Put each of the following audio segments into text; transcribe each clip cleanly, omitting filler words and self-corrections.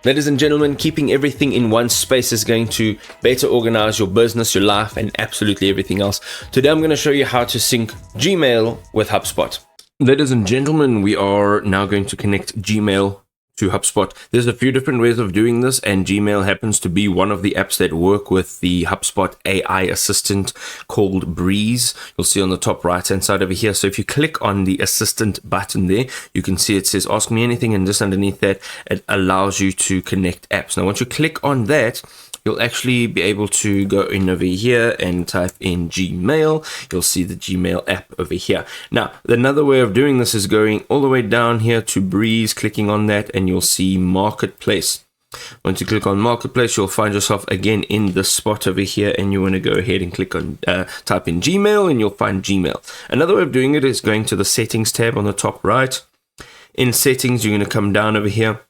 Ladies and gentlemen, keeping everything in one space is going to better organize your business, your life, and absolutely everything else. Today, I'm going to show you how to sync Gmail with HubSpot. Ladies and gentlemen, we are now going to connect Gmail to HubSpot. There's a few different ways of doing this, and Gmail happens to be one of the apps that work with the HubSpot AI assistant called Breeze. You'll see on the top right hand side over here. So if you click on the assistant button there, you can see it says ask me anything, and just underneath that it allows you to connect apps. Now once you click on that, you'll actually be able to go in over here and type in Gmail. You'll see the Gmail app over here. Now, another way of doing this is going all the way down here to Breeze, clicking on that, and you'll see Marketplace. Once you click on Marketplace, you'll find yourself again in this spot over here, and you want to go ahead and click on, type in Gmail, and you'll find Gmail. Another way of doing it is going to the Settings tab on the top right. In Settings, you're going to come down over here.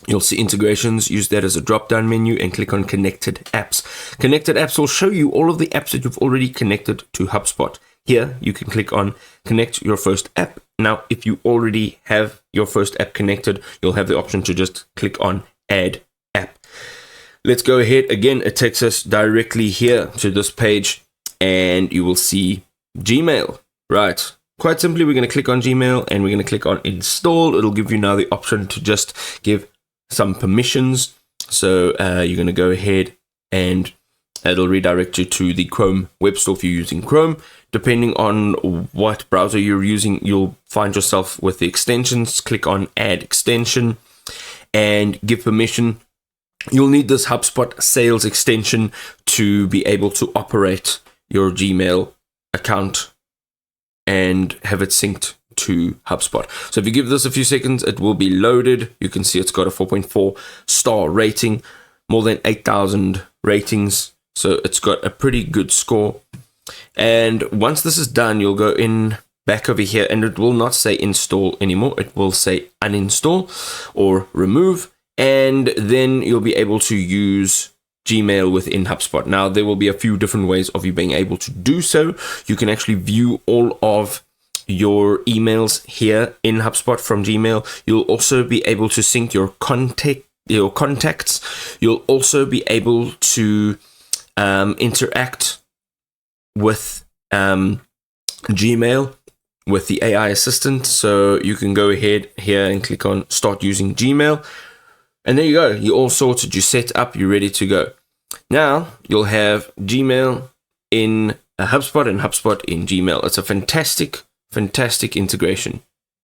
You'll see integrations, use that as a drop-down menu and click on connected apps. Connected apps will show you all of the apps that you've already connected to HubSpot. Here, you can click on connect your first app. Now, if you already have your first app connected, you'll have the option to just click on add app. Let's go ahead. Again, it takes us directly here to this page and you will see Gmail, right? Quite simply, we're going to click on Gmail and we're going to click on install. It'll give you now the option to just give some permissions. So you're going to go ahead and it'll redirect you to the Chrome web store if you're using Chrome. Depending on what browser you're using, you'll find yourself with the extensions. Click on add extension and give permission. You'll need this HubSpot sales extension to be able to operate your Gmail account and have it synced to HubSpot. So if you give this a few seconds, it will be loaded. You can see it's got a 4.4 star rating, more than 8,000 ratings. So it's got a pretty good score. And once this is done, you'll go in back over here and it will not say install anymore. It will say uninstall or remove. And then you'll be able to use Gmail within HubSpot. Now, there will be a few different ways of you being able to do so. You can actually view all of your emails here in HubSpot from Gmail. You'll also be able to sync your contacts. You'll also be able to interact with Gmail with the AI assistant. So you can go ahead here and click on start using Gmail. And there you go. You're all sorted. You're set up. You're ready to go. Now you'll have Gmail in HubSpot and HubSpot in Gmail. It's a fantastic integration.